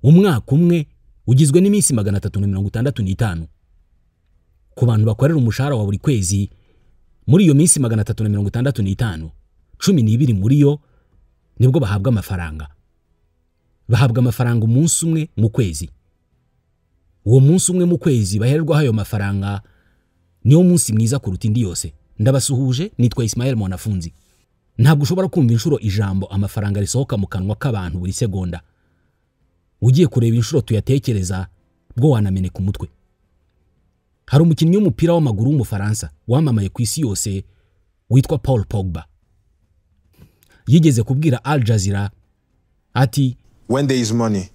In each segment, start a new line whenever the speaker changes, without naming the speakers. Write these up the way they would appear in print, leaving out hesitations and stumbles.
umwaka umwe ugizwe n'iminsi 365 ku bantu bakorera umushahara wa buri kwezi. Muri iyo minsi 365 12 muri yo nibwo bahabwa amafaranga. Bahabwa amafaranga umunsi umwe mu kwezi. Uwo munsi umwe mu kwezi bahererwa ayo mafaranga niyo munsi mwiza kuruta indi yose. Ndabasuhuje, nitwa Ismael Mwanafunzi. Ntabwo ushobora kumva inshuro ijambo amafaranga risohoka mu kanwa k'abantu buri segonda. Ugiye kureba inshuro tuyatekereza bwo wanameneka umutwe. Hari umukinnyi w'umupira w'amaguru w'umufaransa wamamaye ku isi yose witwa Paul Pogba. Yigeze kubwira Al Jazeera ati,
when there is money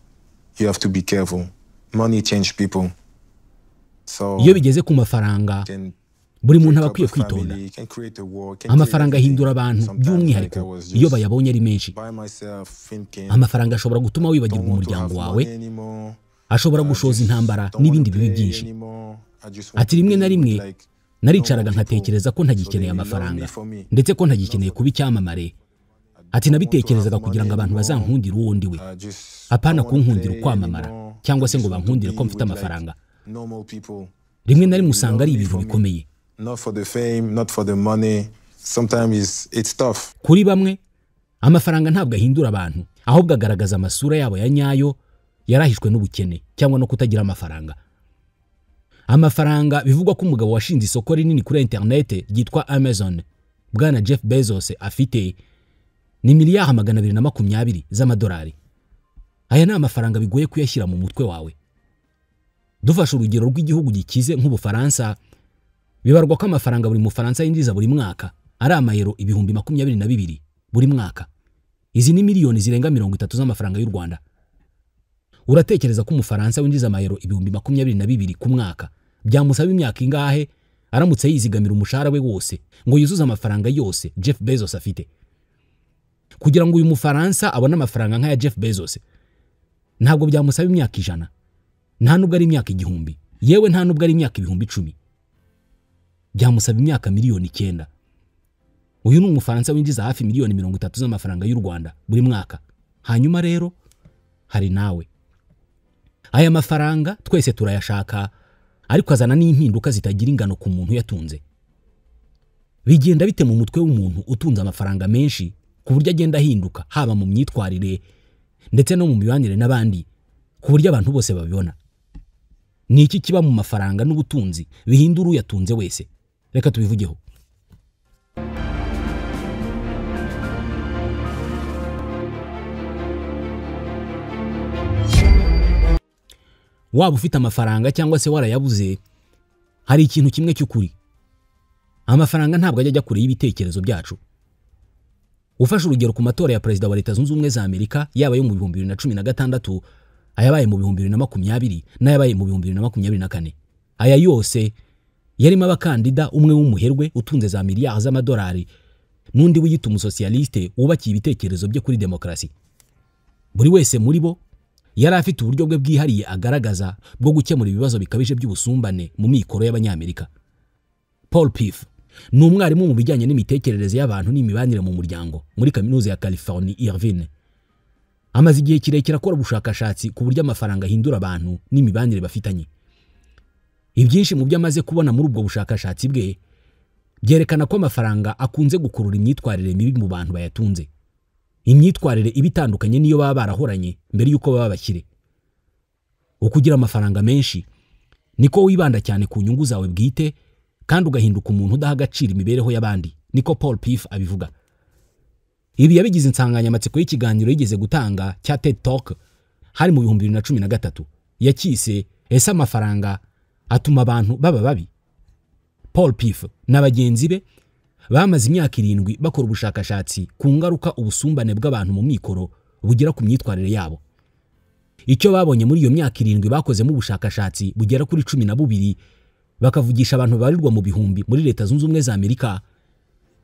you have to be careful. Money change people. So
iyo bigeze ku mafaranga buri muntu aba akwiye kwitonda. Amafaranga ahindura abantu by'umwihariko iyo bayabonye ari menshi. Amafaranga ashobora gutuma wibagirwa umuryango wawe, ashobora gushoza intambara n'ibindi bibi byinshi. Ati rimwe na rimwe naricaraga nkatekereza ko ntagikeneye amafaranga ndetse ko ntagikeneye kuba icyamamare. Ati nabitekerezaga kugira ngo abantu bazankundire uwo ndi we, apana kunkundira ukwamamara cyangwa se ngo bankundire ko mfite amafaranga. Rimwe na rimwe usanga ari ibintu bikomeye.
Not for the fame, not for the money. Sometimes it's tough.
Kuri bamwe amafaranga ntabwo ahindura abantu, ahubwo agaragaza amasura yabo ya nyayo yarahishwe n'ubukene cyangwa no kutagira amafaranga. Amafaranga bivugwa ko umugabo washinze isoko rinini kuri internet ryitwa Amazon, bwana Jeff Bezos, afite ni miliyari 220 z'amadolari. Aya ni amafaranga bigoye kuyashyira mu mutwe wawe. Dufashe urugero rw'igihugu gikize nk'Ubufaransa, bibarwa ko amafaranga buri mufaransa yinjiza buri mwaka ari amayero 22,000 buri mwaka. Izi ni miliyoni zirenga 30 z'amafaranga y'u Rwanda. Uratekereza ko umufaransa winjiza amayero 22,000 ku mwaka byamusaba imyaka ingahe aramutse yizigamira umushahara we wose ngo yuzuze amafaranga yose Jeff Bezos afite? Kugira ngo uyu mufaransa abone amafaranga nk'aya Jeff Bezos ntabwo byamusaba imyaka 100, nta nubwo ari imyaka 1000, yewe nta nubwo ari imyaka 10,000. Byamusaba imyaka miliyoni 9. Uyu ni umufaransa winjiza hafi miliyoni 30 z'amafaranga y'u Rwanda buri mwaka. Hanyuma rero hari nawe. Aya mafaranga twese turayashaka, ariko azana n'impinduka zitagira ingano ku muntu yatunze. Bigenda bite mu mutwe w'umuntu utunze amafaranga menshi ku buryo agenda ahinduka, haba mu myitwarire ndetse no mu mibanire n'abandi, ku buryo abantu bose babibona? Ni iki kiba mu mafaranga n'ubutunzi bihindura uyatunze wese? Reka tubivugeho. Waba ufite amafaranga cyangwa se warayabuze, hari ikintu kimwe cy'ukuri: amafaranga ntabwo ajya kure y'ibitekerezo byacu. Ufashe urugero ku matora ya perezida wa Leta Zunze Ubumwe za Amerika, yaba yo mu 2016, ayabaye mu 2020 n'ayabaye mu 2024. Aya yose yarimo abakandida, umwe w'umuherwe utunze za miliyari z'amadolari n'undi wiyita umusocialiste wubakiye ibitekerezo bye kuri demokarasi. Buri wese muri bo yari afite uburyo bwe bwihariye agaragaza bwo gukemura ibibazo bikabije by'ubusumbane mu mikoro y'abanyamerika. Paul Piff ni umwarimu mu bijyanye n'imitekerereze y'abantu n'imibanire mu muryango muri kaminuza ya California Irvine. Amaze igihe kirekire akora ubushakashatsi ku buryo amafaranga ahindura abantu n'imibanire bafitanye. Ibyinshi mu byo amaze kubona muri ubwo bushakashatsi bwe byerekana ko amafaranga akunze gukurura imyitwarire mibi mu bantu bayatunze. Imyitwarire ibitandukanye niyo baba barahoranye mbere yuko baba bakire. Ukugira amafaranga menshi niko wibanda cyane ku nyungu zawe bwite kandi ugahinduka umuntu udaha agaciro imibereho y'abandi, niko Paul Piff abivuga. Ibi yabigize insanganyamatsiko y'ikiganiro yigeze gutanga cya TED Talk hari mu 2013, yakise ese amafaranga atuma abantu baba babi? Paul Piff n'abagenzi be bamaze imyaka 7 bakora ubushakashatsi ku ngaruka ubusumbane bw'abantu mu mikoro bugira ku myitwarire yabo. Icyo babonye muri iyo myaka 7 bakozemo ubushakashatsi bugera kuri 12, bakavugisha abantu barirwa mu bihumbi muri Leta Zunze Ubumwe za Amerika,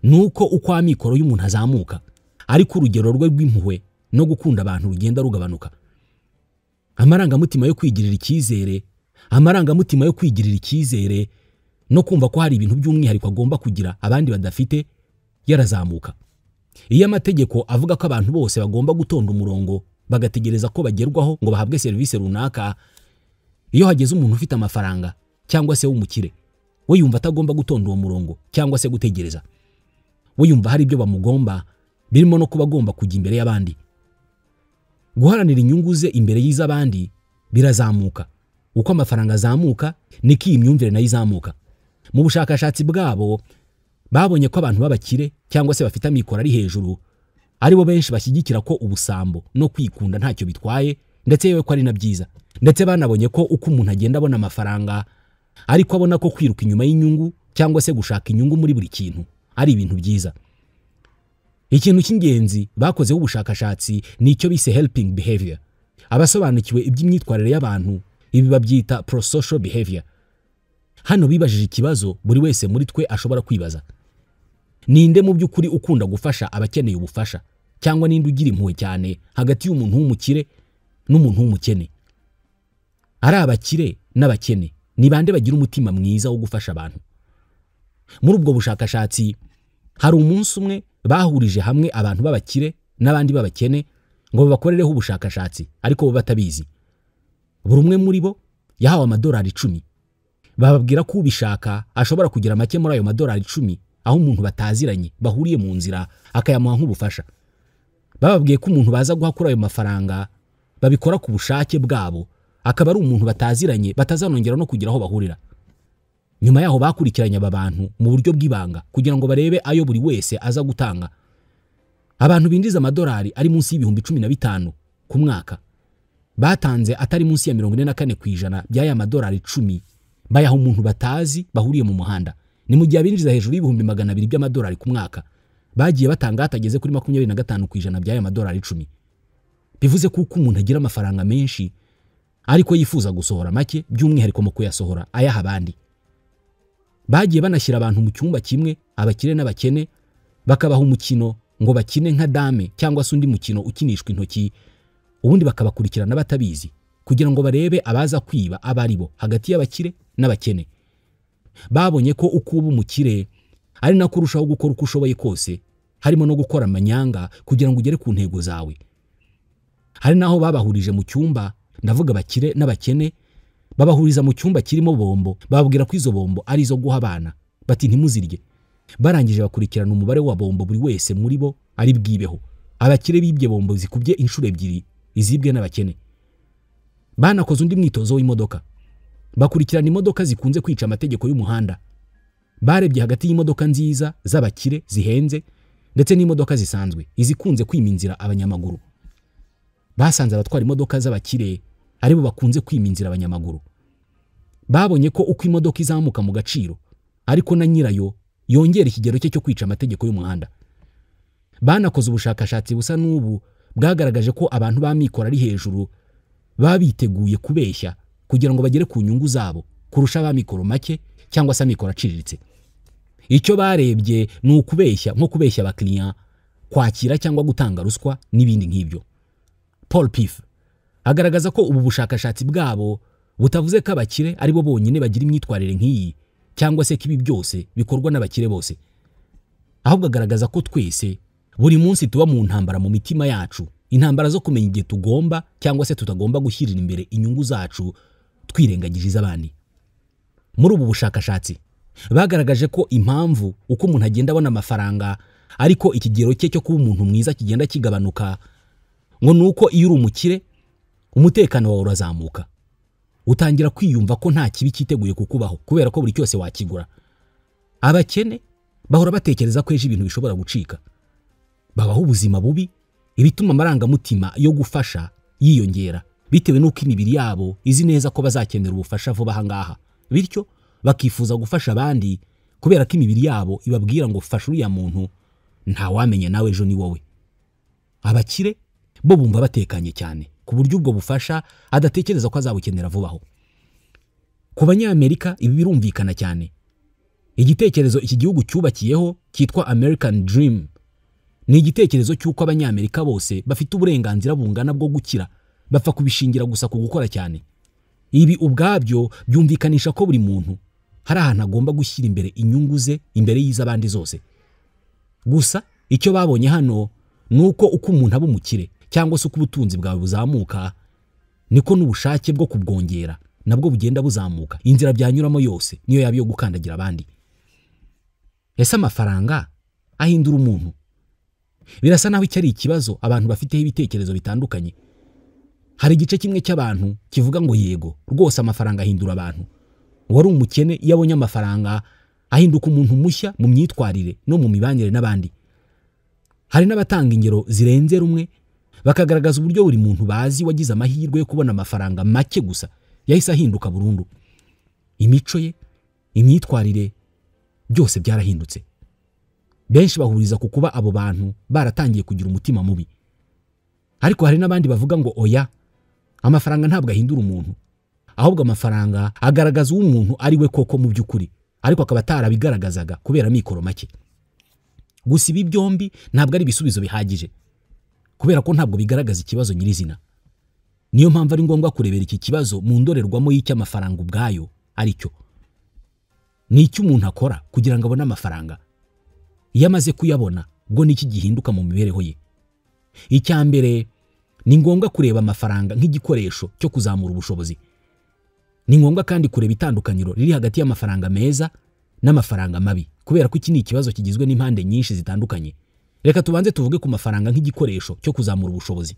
nuko uko amikoro y'umuntu azamuka ariko urugero rwe rw'impuhwe no gukunda abantu rugenda rugabanuka. Amarangamutima yo kwigirira icyizere no kumva ko hari ibintu by'umwihariko agomba kugira abandi badafite yarazamuka. Iyo amategeko avuga ko abantu bose bagomba gutonda umurongo bagategereza ko bagerwaho ngo bahabwe serivisi runaka. Iyo hageze umuntu ufite amafaranga cyangwa se w'umukire, we yumva atagomba gutonda uwo murongo cyangwa se gutegereza. We yumva hari ibyo bamugomba, birimo no kuba agomba kujya imbere y'abandi. Guharanira inyungu ze imbere y'iz'abandi birazamuka. Uko amafaranga azamuka niko iyi myumvire nayo izamuka. Mu bushakashatsi bwabo babonye ko abantu b'abakire cyangwa se bafite amikoro ari hejuru aribo benshi bashyigikira ko ubusambo no kwikunda ntacyo bitwaye, ndetse yewe ko ari na byiza. Ndetse banabonye ko uko umuntu agenda abona amafaranga ariko abona ko kwiruka inyuma y'inyungu cyangwa se gushaka inyungu muri buri kintu ari ibintu byiza. Ikintu cy'ingenzi bakozeho ubushakashatsi ni icyo bise helping behavior. Abasobanukiwe iby'imyitwarire y'abantu ibi babyita prosocial behavior. Hano bibajije ikibazo buri wese muri twe ashobora kwibaza: ninde mu by'ukuri ukunda gufasha abakeneye ubufasha, cyangwa ninde ugira impuhwe cyane hagati y'umuntu w'umukire n'umuntu w'umukene? Ari abakire n'abakene ni bande bagira umutima mwiza wo gufasha abantu? Muri ubwo bushakashatsi hari umunsi umwe bahurije hamwe abantu b'abakire n'abandi b'abakene ngo babakorereho ubushakashatsi, ariko bo batabizi. Buri umwe muri bo yahawe amadolari 10. Bababwira ko ubishaka ashobora kugira make muri ayo madolari 10 aho umuntu bataziranye bahuriye mu nzira akayamuha nk'ubufasha. Bababwiye ko umuntu baza guha kuri ayo mafaranga babikora ku bushake bwabo, akaba ari umuntu bataziranye batazanongera no kugira aho bahurira. Nyuma yaho bakurikiranye aba bantu mu buryo bw'ibanga kugira ngo barebe ayo buri wese aza gutanga. Abantu binjiza amadolari ari munsi y'ibihumbi 15 ku mwaka batanze atari munsi ya 44% by'aya madolari 10 bayaha umuntu batazi bahuriye mu muhanda. Ni mu gihe abinjiza hejuru y'ibihumbi 200 by'amadolari ku mwaka bagiye batanga hatageze kuri 25% by'aya madolari 10. Bivuze ko uko umuntu agira amafaranga menshi ariko yifuza gusohora make, by'umwihariko mu kuyasohora ayaha abandi. Bagiye banashyira abantu mu cyumba kimwe, abakire n'abakene, bakabaha umukino ngo bakine nka dame cyangwa se undi mukino ukinishwa intoki, ubundi bakabakurikirana batabizi kugira ngo barebe abaza kwiba abari bo hagati y'abakire n'abakene. Babonye ko uko uba umukire ari nako urushaho gukora uko ushoboye kose, harimo no gukora amanyanga kugira ngo ugere ku ntego zawe. Hari naho babahurije mu cyumba, ndavuga abakire n'abakene, babahuriza mu cyumba kirimo bombo, bababwira ko izo bombo ari izo guha abana, bati ntimuzirye. Barangije bakurikirana umubare wa bombo buri wese muri bo ari bwibeho. Abakire bibye bombo zikubye inshuro 2 izibwe n'abakene. Banakoze undi mwitozo w'imodoka, bakurikirana imodoka zikunze kwica amategeko y'umuhanda. Barebye hagati y'imodoka nziza z'abakire zihenze ndetse n'imodoka zisanzwe izikunze kwima inzira abanyamaguru. Basanze abatwara imodoka z'abakire aribo bakunze kwima inzira abanyamaguru. Babonye ko uko imodoka izamuka mu gaciro ariko na nyirayo yongera ikigero cye cyo kwica amategeko y'umuhanda. Banakoze ubushakashatsi busa n'ubu bwagaragaje ko abantu b'amikoro ari hejuru babiteguye kubeshya kugira ngo bagere ku nyungu zabo kurusha ab'amikoro make cyangwa se amikoro aciriritse. Icyo barebye ni ukubeshya, nko kubeshya abakiriya, kwakira cyangwa gutanga ruswa n'ibindi nk'ibyo. Paul Piff agaragaza ko ubu bushakashatsi bwabo butavuze ko abakire ari bo bonyine bagira imyitwarire nk'iyi cyangwa se ko ibi byose bikorwa n'abakire bose, ahubwo agaragaza ko twese buri munsi tuba mu ntambara mu mitima yacu, intambara zo kumenya igihe tugomba cyangwa se tutagomba gushyirira imbere inyungu zacu twirengagije iz'abandi. Muri ubu bushakashatsi bagaragaje ko impamvu uko umuntu agenda abona amafaranga ariko ikigero cye cyo kuba umuntu mwiza kigenda kigabanuka, ngo nuko iyo uri umukire umutekano wawe urazamuka. Utangira kwiyumva ko nta kibi cyiteguye kukubaho kubera ko buri cyose wakigura. Abakene bahora batekereza ko ejo ibintu bishobora gucika. Babaho ubuzima bubi, ibituma amarangamutima yo gufasha yiyongera bitewe n'uko imibiri yabo izi neza ko bazakenera ubufasha vuba ahangaha, bityo bakifuza gufasha abandi kubera ko imibiri yabo ibabwira ngo fasha uriya muntu, nta wamenye nawe ejo ni wowe. Abakire bo bumva batekanye cyane ku buryo ubwo bufasha adatekereza ko azabukenera vubaho. Ku Banyamerika ibi birumvikana cyane. Igitekerezo iki gihugu cyubakiyeho cyitwa American Dream ni igitekerezo cy'uko Abanyamerika bose bafite uburenganzira bungana bwo gukira, bapfa kubishingira gusa ku gukora cyane. Ibi ubwabyo byumvikanisha ko buri muntu hari ahantu agomba gushyira imbere inyungu ze imbere y'iz'abandi zose. Gusa icyo babonye hano nuko uko umuntu aba umukire cyangwa se uko ubutunzi bwawe buzamuka niko n'ubushake bwo kubwongera nabwo bugenda buzamuka. Inzira byanyuramo yose niyo yaba yo gukandagira abandi. Ese amafaranga ahindura umuntu? Birasa naho iki ari ikibazo abantu bafiteho ibitekerezo bitandukanye. Hari igice kimwe cy'abantu kivuga ngo yego rwose amafaranga ahindura abantu. Wari umukene iyo abonye amafaranga ahinduka umuntu mushya mu myitwarire no mu mibanire n'abandi. Hari n'abatanga ingero zirenze rumwe bakagaragaza uburyo buri muntu bazi wagize amahirwe yo kubona amafaranga make gusa yahise ahinduka burundu. Imico ye, imyitwarire byose byarahindutse. Benshi bahuriza ku kuba abo bantu baratangiye kugira umutima mubi. Ariko hari n'abandi bavuga ngo oya, amafaranga ntabwo ahindura umuntu, ahubwo amafaranga agaragaza uwo umuntu ari we koko mu by'ukuri, ariko akaba atarabigaragazaga kubera mikoro make. Gusa ibi byombi ntabwo ari ibisubizo bihagije, kubera ko ntabwo bigaragaza ikibazo nyirizina. Niyo mpamvu ari ngombwa kurebera iki kibazo mu ndorerwamo y'icyo amafaranga ubwayo ari cyo. Ni icyo umuntu akora kugira ngo abone amafaranga. Iyo amaze kuyabona ubwo niki gihinduka mu mibereho ye. Icya mbere ni ngombwa kureba amafaranga nk'igikoresho cyo kuzamura ubushobozi. Ni ngombwa kandi kureba itandukaniro riri hagati y'amafaranga meza n'amafaranga mabi, kubera ko iki ni ikibazo kigizwe n'impande nyinshi zitandukanye. Reka tubanze tuvuge ku mafaranga nk'igikoresho cyo kuzamura ubushobozi.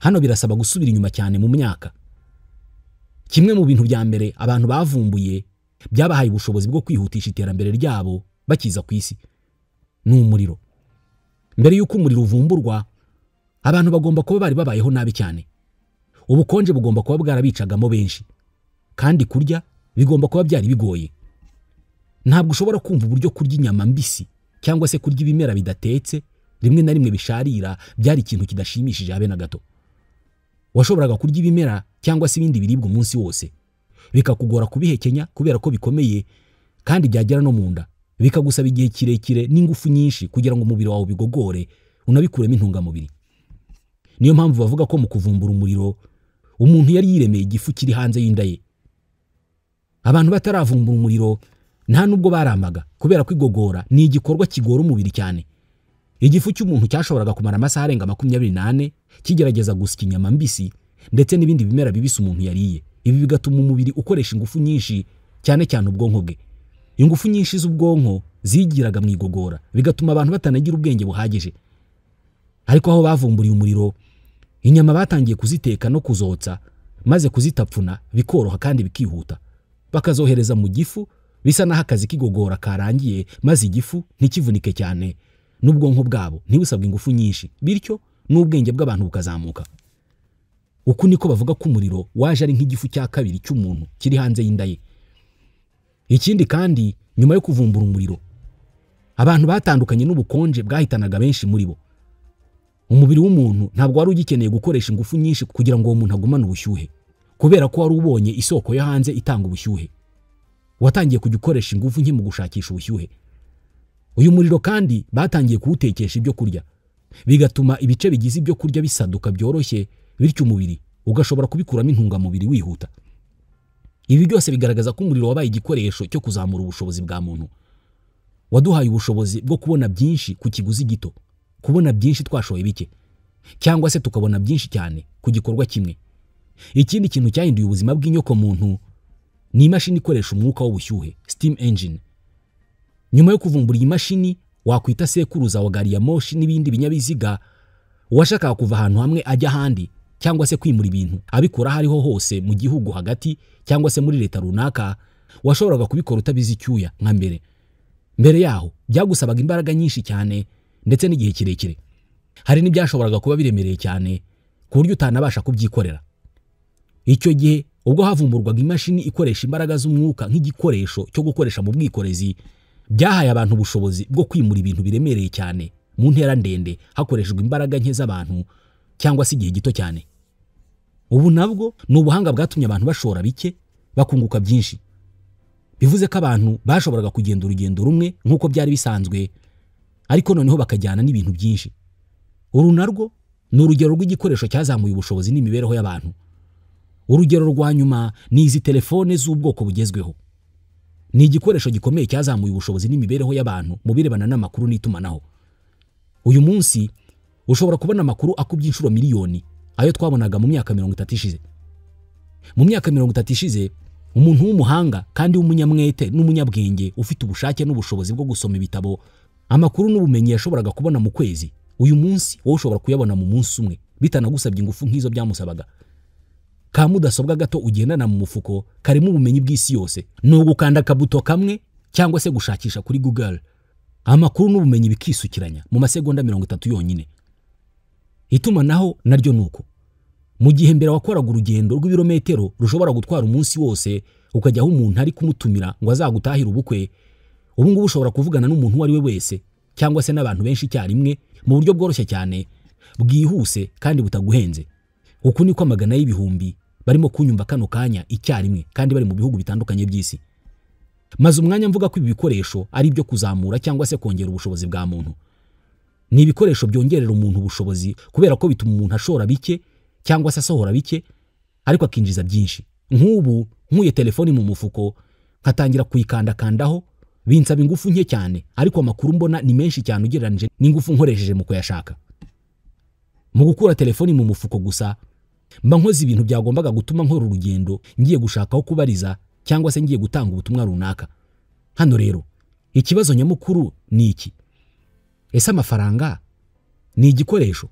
Hano birasaba gusubira inyuma cyane mu myaka. Kimwe mu bintu bya mbere abantu bavumbuye byabahaye ubushobozi bwo kwihutisha iterambere ryabo bakiza ku isi ni umuriro. Mbere y'uko umuriro uvumburwa, abantu bagomba kuba bari babayeho nabi cyane. Ubukonje bugomba kuba bwarabicagamo benshi, kandi kurya bigomba kuba byari bigoye. Ntabwo ushobora kumva uburyo kurya inyama mbisi cyangwa se kurya ibimera bidatetse rimwe na rimwe bisharira byari ikintu kidashimishije habe na gato. Washoboraga kurya ibimera cyangwa se ibindi biribwa umunsi wose, bikakugora kubihekenya kubera ko bikomeye kandi byagera no mu nda, bikagusaba igihe kirekire n'ingufu nyinshi kugira ngo umubiri wawe bigogore unabikuremo intungamubiri. Niyo mpamvu bavuga ko mu kuvumbura umuriro umuntu yari yiremeye igifu kiri hanze y'inda ye. Abantu bataravumbura umuriro nta nubwo baramaga, kubera ko igogora ni igikorwa kigora umubiri cyane. Igifu cy'umuntu cyashoboraga kumara amasaha arenga 28 kigerageza gusya inyama mbisi ndetse n'ibindi bimera bibisi umuntu yariye. Ibi bigatuma umubiri ukoresha ingufu nyinshi, cyane cyane ubwonko bwe. Ingufu nyinshi z'ubwonko zigiraga mu igogora, bigatuma abantu batanagira ubwenge buhagije. Ariko aho bavumburiye umuriro, inyama batangiye kuziteka no kuzotsa, maze kuzitapfuna bikoroha kandi bikihuta. Bakazohereza mu gifu, bisa naho akazi k'igogora karangiye, maze igifu ntikivunike cyane n'ubwonko bwabo ntibusabwe ingufu nyinshi, bityo n'ubwenge bw'abantu bukazamuka. Uku niko bavuga ko umuriro waje ari nk'igifu cya kabiri cy'umuntu kiri hanze y'inda ye. Ikindi kandi, nyuma yo kuvumbura umuriro, abantu batandukanye n'ubukonje bwahitanaga benshi muri bo. Umubiri w'umuntu ntabwo wari ugikeneye gukoresha ingufu nyinshi kugira ngo uwo muntu agumane ubushyuhe, kubera ko wari ubonye isoko yo hanze itanga ubushyuhe. Watangiye kujya ukoresha ingufu nke mu gushakisha ubushyuhe. Uyu muriro kandi batangiye kuwutekesha ibyo kurya, bigatuma ibice bigize ibyo kurya bisaduka byoroshye, bityo umubiri ugashobora kubikuramo intungamubiri wihuta. Ibi byose bigaragaza ko umuriro wabaye igikoresho cyo kuzamura ubushobozi bwa muntu. Waduhaye ubushobozi bwo kubona byinshi ku kiguzi gito, kubona byinshi twashoye bike, cyangwa se tukabona byinshi cyane ku gikorwa kimwe. Ikindi kintu cyahinduye ubuzima bw'inyoko muntu ni imashini ikoresha umwuka w'ubushyuhe, steam engine. Nyuma yo kuvumbura iyi mashini, wakwita sekuruza wa gari ya moshi n'ibindi binyabiziga, uwashakaga kuva ahantu hamwe ajya ahandi cyangwa se kwimura ibintu abikora hariho hose mu gihugu hagati cyangwa se muri leta runaka, washoboraga kubikora utabizi icyuya nka mbere. Mbere yaho byagusabaga imbaraga nyinshi cyane ndetse n'igihe kirekire. Hari n'ibyashoboraga kuba biremereye cyane ku buryo utanabasha kubyikorera. Icyo gihe ubwo havumburwaga imashini ikoresha imbaraga z'umwuka nk'igikoresho cyo gukoresha mu bwikorezi, byahaye abantu ubushobozi bwo kwimura ibintu biremereye cyane mu ntera ndende hakoreshejwe imbaraga nke z'abantu cyangwa se igihe gito cyane. Ubu nabwo ni ubuhanga bwatumye abantu bashora bike bakunguka byinshi. Bivuze ko abantu bashoboraga kugenda urugendo rumwe nk'uko byari bisanzwe, ariko noneho bakajyana n'ibintu byinshi. Uru narwo ni urugero rw'igikoresho cyazamuye ubushobozi n'imibereho y'abantu. Urugero rwa nyuma ni izi telefone z'ubwoko bugezweho. Ni igikoresho gikomeye cyazamuye ubushobozi n'imibereho y'abantu mu birebana n'amakuru n'itumanaho. Uyu munsi ushobora kubona amakuru akubye inshuro miliyoni ayo twabonaga mu myaka 30 ishize. Mu myaka 30 ishize umuntu w'umuhanga kandi w'umunyamwete n'umunyabwenge ufite ubushake n'ubushobozi bwo gusoma ibitabo, amakuru n'ubumenyi yashoboraga kubona mu kwezi, uyu munsi wowe ushobora kuyabona mu munsi umwe bitanagusabye ingufu nk'izo byamusabaga. Ka mudasobwa gato ugendana mu mufuko karimo ubumenyi bw'isi yose, no gukanda kabuto kamwe cyangwa se gushakisha kuri Google, amakuru n'ubumenyi bikisukiranya mu masegonda 30 yonyine. Itumanaho naryo nuko, mu gihe mbere wakoraga urugendo rw'ibirometero rushobora gutwara umunsi wose ukajya aho umuntu ari kumutumira ngo azagutahira ubukwe, ubu ngubu ushobora kuvugana n'umuntu uwo ari we wese cyangwa se n'abantu benshi icyarimwe mu buryo bworoshye cyane, bwihuse kandi butaguhenze. Uku niko amagana y'ibihumbi barimo kunyumva kano kanya icyarimwe kandi bari mu bihugu bitandukanye by'isi. Maze umwanya mvuga ko ibi bikoresho ari byo kuzamura cyangwa se kongera ubushobozi bwa muntu. Ni ibikoresho byongerera umuntu ubushobozi kubera ko bituma umuntu ashora bike cyangwa se asohora bike ariko akinjiza byinshi. Nk'ubu nkuye telefoni mu mufuko nkatangira kuyikandakandaho, binsaba ingufu nke cyane, ariko amakuru mbona ni menshi cyane ugereranije n'ingufu nkoresheje mu kuyashaka. Mu gukura telefoni mu mufuko gusa mba nkoze ibintu byagombaga gutuma nkora urugendo ngiye gushaka aho kubariza cyangwa se ngiye gutanga ubutumwa runaka. Hano rero ikibazo nyamukuru ni iki: ese amafaranga ni igikoresho?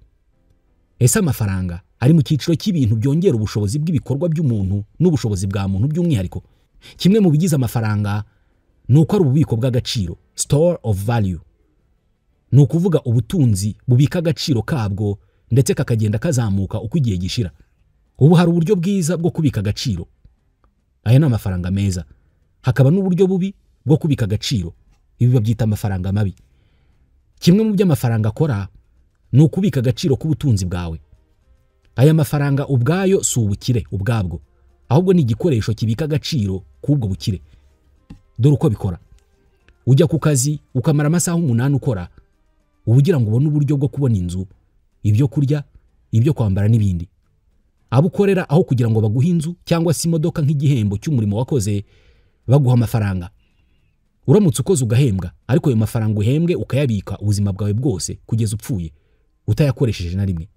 Ese amafaranga ari mu cyiciro cy'ibintu byongera ubushobozi bw'ibikorwa by'umuntu n'ubushobozi bwa muntu by'umwihariko? Kimwe mu bigize amafaranga ni uko ari ububiko bw'agaciro, store of value. Ni ukuvuga ubutunzi bubika agaciro kabwo ndetse kakagenda kazamuka uko igihe gishira. Ubu hari uburyo bwiza bwo kubika agaciro, aya ni amafaranga meza. Hakaba n'uburyo bubi bwo kubika agaciro, ibi babyita amafaranga mabi. Kimwe mu by'amafaranga akora ni ukubika agaciro k'ubutunzi bwawe. Aya mafaranga ubwayo si ubukire ubwabwo, ahubwo ni igikoresho kibika agaciro k'ubwo bukire. Dore uko bikora: ujya ku kazi ukamara amasaha 8 ukora, ubugira ngo ubone uburyo bwo kubona inzu, ibyo kurya, ibyo kwambara n'ibindi. Abo ukorera aho kugira ngo baguhe inzu cyangwa se imodoka nk'igihembo cy'umurimo wakoze, baguha amafaranga. Uramutse ukoze ugahembwa, ariko ayo mafaranga uhembwe ukayabika ubuzima bwawe bwose kugeza upfuye utayakoresheje na rimwe.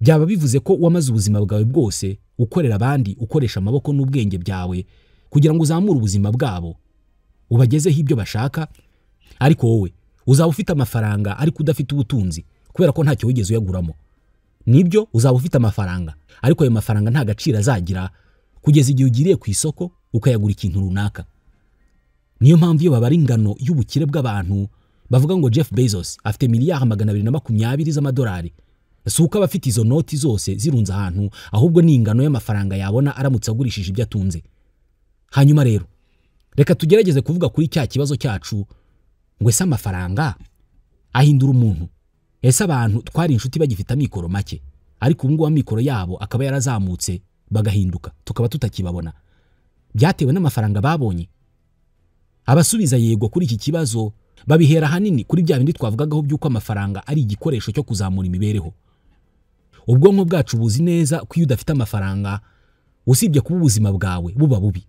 Byaba bivuze ko wamaze ubuzima bwawe bwose ukorera abandi, ukoresha amaboko n'ubwenge byawe kugira ngo uzamure ubuzima bwabo, ubagezeho ibyo bashaka, ariko wowe uzaba ufite amafaranga ariko udafite ubutunzi kubera ko ntacyo wigeze uyaguramo. Nibyo uzaba ufite amafaranga, ariko ayo mafaranga nta gaciro azagira kugeza igihe ugiriye ku isoko ukayagura ikintu runaka. Niyo mpamvu iyo babara ingano y'ubukire bw'abantu bavuga ngo Jeff Bezos afite miliyari 220 z'amadolari. Si uko abafite izo noti zose zirunze ahantu, ahubwo ni ingano y'amafaranga yabona aramutse agurishije ibyo atunze. Hanyuma rero reka tugerageze kuvuga kuri cya kibazo cyacu ngo ese amafaranga ahindura umuntu. Ese abantu twari inshuti bagifite amikoro make, ariko ubu ngubu amikoro yabo akaba yarazamutse bagahinduka tukaba tutakibabona, byatewe n'amafaranga babonye? Abasubiza yego kuri iki kibazo babihera hanini kuri bya bindi twavugagaho by'uko amafaranga ari igikoresho cyo kuzamura imibereho. Ubwonko bwacu buzi neza ko iyo udafite amafaranga, usibye kuba ubuzima bwawe buba bubi,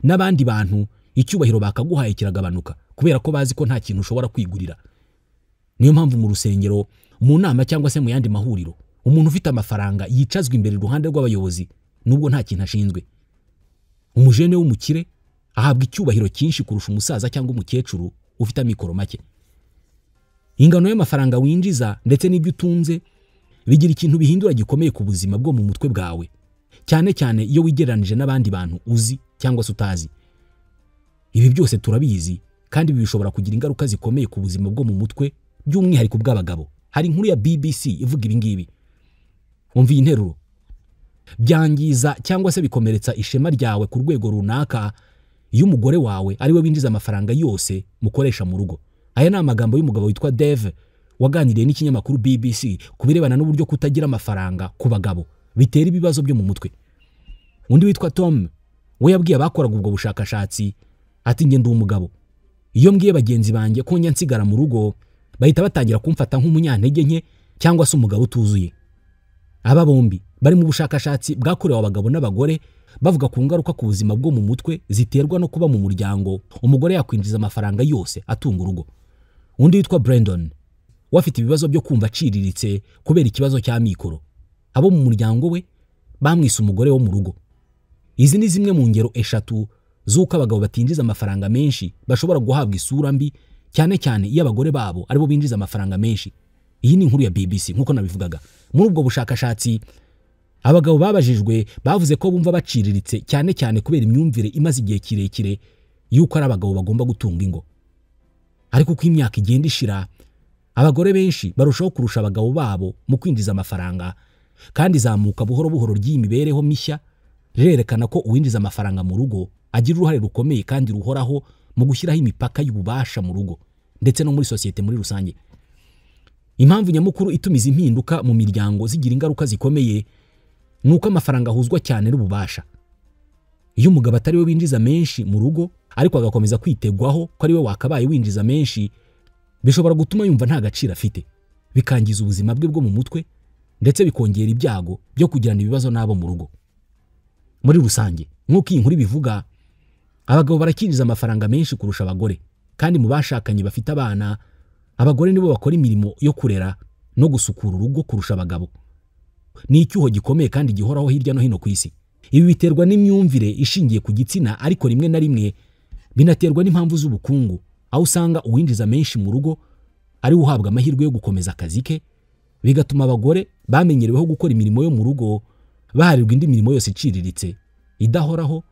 n'abandi bantu icyubahiro bakaguhaye kiragabanuka kubera ko bazi ko nta kintu ushobora kwigurira. Niyo mpamvu mu rusengero, mu nama cyangwa se mu yandi mahuriro, umuntu ufite amafaranga yicazwa imbere iruhande rw'abayobozi nubwo nta kintu ashinzwe. Umujene w'umukire ahabwa icyubahiro cyinshi kurusha umusaza cyangwa umukecuru ufite amikoro make. Ingano y'amafaranga winjiza ndetse n'ibyo utunze bigira ikintu bihindura gikomeye ku buzima bwo mu mutwe bwawe, cyane cyane iyo wigeranije n'abandi bantu uzi cyangwa se utazi. Ibi byose turabizi, kandi bishobora kugira ingaruka zikomeye ku buzima bwo mu mutwe by'umwihariko bw'abagabo. Hari inkuru ya BBC ivuga ibi ngibi. Umva iyi nteruro: byangiza cyangwa se bikomeretsa ishema ryawe ku rwego runaka iyo umugore wawe ari we winjiza amafaranga yose mukoresha mu rugo. Aya ni amagambo y'umugabo witwa Dave waganiriye n'ikinyamakuru BBC kubirebana n'uburyo kutagira amafaranga ku bagabo bitera ibibazo byo mu mutwe. Undi witwa Tom we yabwiye abakoraga ubwo bushakashatsi ati nge ndi umugabo, iyo mbwiye bagenzi banjye ko njya nsigara mu rugo bahita batangira kumfata nk'umunyantege nke cyangwa se umugabo utuzuye. Aba bombi bari mu bushakashatsi bwakorewe abagabo n'abagore bavuga ku ngaruka ku buzima bwo mu mutwe ziterwa no kuba mu muryango umugore yakwinjiza amafaranga yose atunga urugo. Undi witwa Brandon we afite ibibazo byo kumva aciriritse kubera ikibazo cya mikoro. Abo mu muryango we bamwise umugore wo mu rugo. Izi ni zimwe mu ngero eshatu z'uko abagabo batinjiza amafaranga menshi bashobora guhabwa isura mbi, cyane cyane iyo abagore babo aribo binjiza amafaranga menshi. Iyi ni inkuru ya BBC nkuko nabivugaga. Muri ubwo bushakashatsi abagabo babajijwe bavuze ko bumva baciriritse cyane cyane kubera imyumvire imaze igihe kirekire yuko ari abagabo bagomba gutunga ingo. Ariko uko imyaka igenda ishira, abagore benshi barushaho kurusha abagabo babo mu kwinjiza amafaranga, kandi zamuka buhoro buhoro ry'imibereho mishya rirerekana ko uwinjiza amafaranga mu rugo agira uruhare rukomeye kandi ruhoraho mu gushyiraho imipaka y'ububasha mu rugo ndetse no muri sosiyete muri rusange. Impamvu nyamukuru itumiza impinduka mu miryango zigira ingaruka zikomeye nuko amafaranga ahuzwa cyane n'ububasha. Iyo umugabo atari we winjiza menshi mu rugo ariko agakomeza kwitegwaho ko ari we wakabaye winjiza menshi, bishobora gutuma yumva nta gaciro afite, bikangiza ubuzima bwe bwo mu mutwe ndetse bikongera ibyago byo kugirana ibibazo n'abo mu rugo. Muri rusange nk'uko iyi nkuru bivuga, abagabo barakinjiza amafaranga menshi kurusha abagore, kandi mu bashakanye bafite abana, abagore nibo bakora imirimo yo kurera no gusukura urugo kurusha abagabo. Ni icyuho gikomeye kandi gihoraho hirya no hino ku isi. Ibi biterwa n'imyumvire ishingiye ku gitsina, ariko rimwe na rimwe binaterwa n'impamvu z'ubukungu, aho usanga uwinjiza menshi mu rugo ari uhabwa amahirwe yo gukomeza akazi ke, bigatuma abagore bamenyereweho gukora imirimo yo mu rugo baharirwa indi mirimo yose iciriritse, idahoraho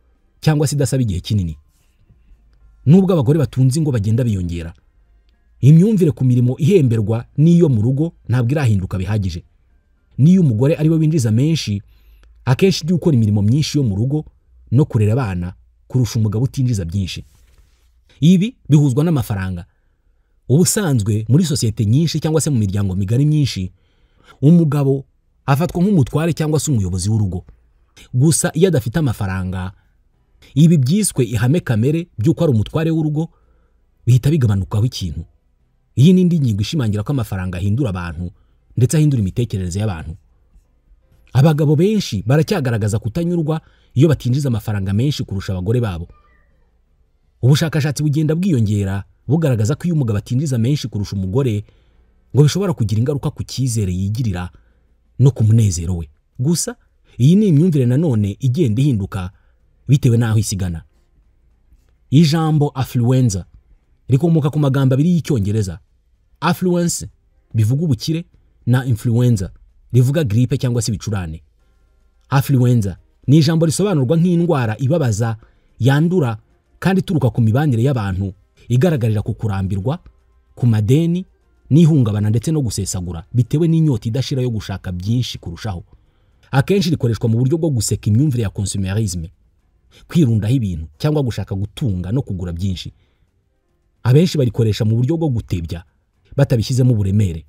cyangwa se idasaba igihe kinini. Nubwo abagore batunze ingo bagenda biyongera, imyumvire ku mirimo ihemberwa n'iyo mu rugo ntabwo irahinduka bihagije. Niyo umugore ari we winjiza menshi, akenshi ujya ukora imirimo myinshi yo mu rugo no kurera abana kurusha umugabo utinjiza byinshi. Ibi bihuzwa n'amafaranga. Ubusanzwe muri sosiyete nyinshi cyangwa se mu miryango migari myinshi, umugabo afatwa nk'umutware cyangwa se umuyobozi w'urugo. Gusa iyo adafite amafaranga, ibi byiswe ihame kamere by'uko ari umutware w'urugo bihita bigabanukaho ikintu. Iyi ni indi ngingo ishimangira ko amafaranga ahindura abantu ndetse ahindura imitekerereze y'abantu. Abagabo benshi baracyagaragaza kutanyurwa iyo batinjiza amafaranga menshi kurusha abagore babo. Ubushakashatsi bugenda bwiyongera bugaragaza ko iyo umugabo atinjiza menshi kurusha umugore ngo bishobora kugira ingaruka ku cyizere yigirira no ku munezero we. Gusa iyi ni imyumvire nanone igenda ihinduka bitewe n'aho isigana. Ijambo affluenza rikomoka ku magambo abiri y'Icyongereza. Affluence bivuga ubukire na influenza rivuga gripe cyangwa se ibicurane. Affluenza ni ijambo risobanurwa nk'indwara ibabaza, yandura kandi ituruka ku mibanire y'abantu, igaragarira ku kurambirwa, ku madeni n'ihungabana ndetse no gusesagura bitewe n'inyota idashira yo gushaka byinshi kurushaho. Akenshi rikoreshwa mu buryo bwo guseka imyumvire ya consumerisme, kwirundaho ibintu cyangwa gushaka gutunga no kugura byinshi. Abenshi barikoresha mu buryo bwo gutebya batabishyizemo uburemere.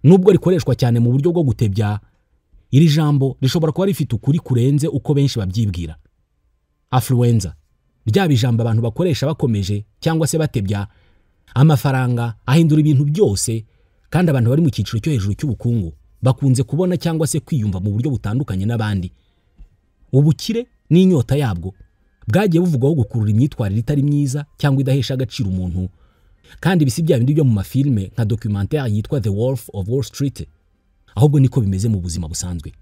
Nubwo rikoreshwa cyane mu buryo bwo gutebya, iri jambo rishobora kuba rifite ukuri kurenze uko benshi babyibwira. Affluenza ryaba ijambo abantu bakoresha bakomeje cyangwa se batebya, amafaranga ahindura ibintu byose, kandi abantu bari mu cyiciro cyo hejuru cy'ubukungu bakunze kubona cyangwa se kwiyumva mu buryo butandukanye n'abandi. Ubukire n'inyota yabwo bwagiye buvugwaho gukurura imyitwarire itari myiza cyangwa idahesha agaciro umuntu, kandi bisi bya bindi byo mu mafilme nka documentaire yitwa The Wolf of Wall Street. Ahubwo niko bimeze mu buzima busanzwe.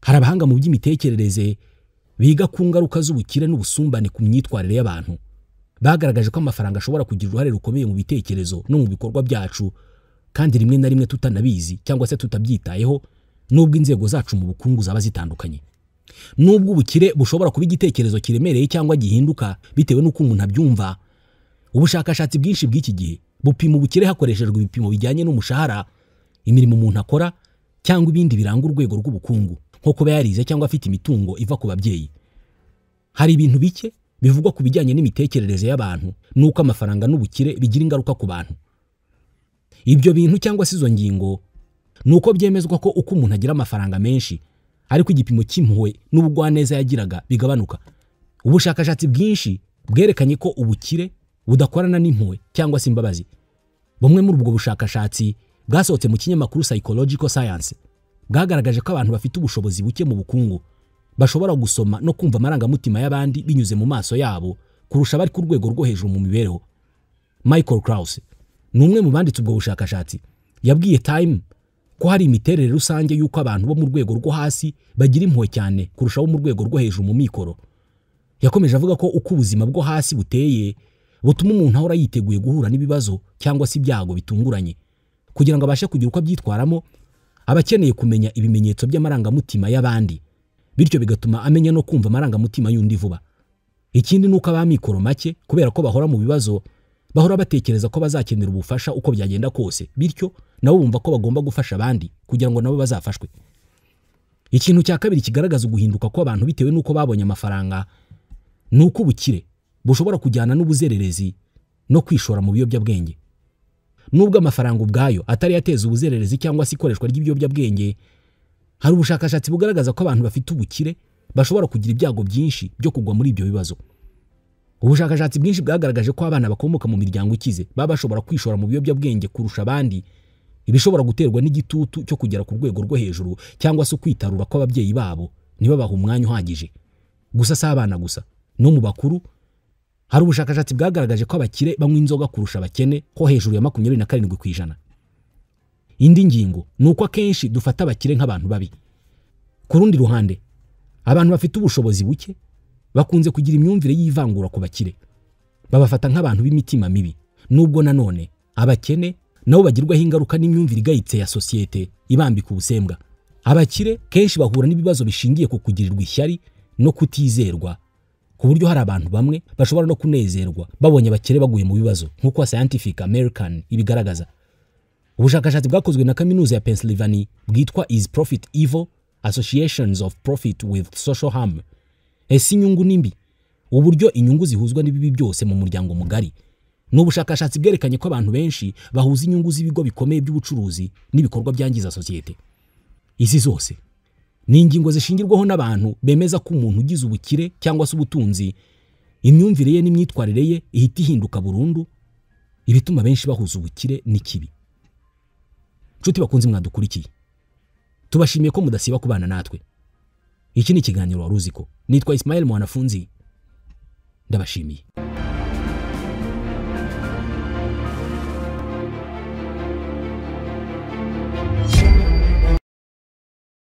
Hari abahanga mu by'imitekerereze biga ku ngaruka z'ubukire n'ubusumbane ku myitwarire y'abantu. Bagaragaje ko amafaranga ashobora kugira uruhare rukomeye mu bitekerezo no mu bikorwa byacu, kandi rimwe na rimwe tutanabizi cyangwa se tutabyitayeho, nubwo inzego zacu mu bukungu zaba zitandukanye. Nubwo ubukire bushobora kuba igitekerezo kiremereye cyangwa gihinduka bitewe n'uko umuntu abyumva, ubushakashatsi bwinshi bw'iki gihe bupima ubukire hakoreshejwe ibipimo bijyanye n'umushahara, imirimo umuntu akora cyangwa ibindi biranga urwego rw'ubukungu, nko kuba yarize cyangwa afite imitungo iva ku babyeyi. Hari ibintu bike bivugwa ku bijyanye n'imitekerereze y'abantu nuko amafaranga n'ubukire bigira ingaruka ku bantu. Ibyo bintu cyangwa se izo ngingo nuko byemezwa ko uko umuntu agira amafaranga menshi ariko igipimo cy'impuhwe n'ubugwaneza yagiraga bigabanuka. Ubushakashatsi bwinshi bwerekanye ko ubukire budakorana n'impuhwe cyangwa se imbabazi. Bumwe muri ubwo bushakashatsi bwasohotse mu kinyamakuru Psychological Science bwagaragaje ko abantu bafite ubushobozi buke mu bukungu bashobora gusoma no kumva amarangamutima y'abandi binyuze mu maso yabo kurusha bari ku rwego rwo hejuru mu mibereho. Michael Krauss numwe mu banditse ubwo bushakashatsi yabwiye Time ko hari imiterere rusange y'uko abantu bo mu rwego rwo hasi bagira impuhwe cyane kurushaho mu rwego rwo hejuru mu mikoro. Yakomeje avuga ko uko ubuzima bwo hasi buteye butuma umuntu ahora yiteguye guhura n'ibibazo cyangwa se ibyago bitunguranye kugira ngo abashe kugira uko abyitwaramo. Abakeneye kumenya ibimenyetso by'amarangamutima y'abandi, bityo bigatuma amenya no kumva amarangamutima y'undi vuba. Ikindi nuko abamikoro make kubera ko bahora mu bibazo bahora batekereza ko bazakenera ubufasha uko byagenda kose, bityo nabo bumva ko bagomba gufasha abandi kugira ngo nabo bazafashwe. Ikintu cya kabiri kigaragaza uguhinduka ko abantu bitewe nuko babonye amafaranga nuko ubukire bushobora kujyana n'ubuzererezi no kwishora mu biyobyabwenge. Nubwo amafaranga ubwayo atari yateza ubuzererezi cyangwa se ikoreshwa ry'ibiyobyabwenge, hari ubushakashatsi bugaragaza ko abantu bafite ubukire bashobora kugira ibyago byinshi byo kugwa muri ibyo bibazo. Ubushakashatsi bwinshi bwagaragaje ko abana bakomoka mu miryango ikize baba bashobora kwishora mu biyobyabwenge kurusha abandi, ibishobora guterwa n'igitutu cyo kugera ku rwego rwo hejuru cyangwa se kwitarura kw'ababyeyi babo ntibabahe umwanya uhagije. Gusa si abana gusa, no mu bakuru hari ubushakashatsi bwagaragaje ko abakire banywa inzoga kurusha abakene ko hejuru ya 27%. Indi ngingo nuko akenshi dufata abakire nk'abantu babi. Ku rundi ruhande, abantu bafite ubushobozi buke bakunze kugira imyumvire y'ivangura ku bakire, babafata nk'abantu b'imitima mibi. Nubwo nanone abakene nabo bagirwaho ingaruka n'imyumvire igayitse ya societe ibambika ubusembwa. Abakire kenshi bahura n'ibibazo bishingiye ku kugirirwa ishyari no kutizerwa, ku buryo hari abantu bamwe bashobora no kunezerwa babonye abakire baguye mu bibazo, nk'uko Scientific American ibigaragaza. Ubushakashatsi bwakozwe na kaminuza ya Pennsylvania bwitwa Is Profit Evil? Associations of Profit with Social Harm. Ese inyungu nimbi, uburyo inyungu zihuzwa n'ibibi byose mu muryango mugari. N'ubushakashatsi bwerekanye ko abantu benshi bahuza inyungu z'ibigo bikomeye by'ubucuruzi n'ibikorwa byangiza societe. Izi zose ni ingingo zishingirwaho n'abantu bemeza ko umuntu ugize ubukire cyangwa se ubutunzi, imyumvire ye n'imyitwarire ye ihita ihinduka burundu, ibituma benshi bahuza ubukire n'ikibi. Nshuti bakunze mwadukurikiye, tubashimiye ko mudasiba kubana natwe. Iki ni ikiganiro Waruziko. Nitwa Ismael Mwanafunzi. Ndabashimiye.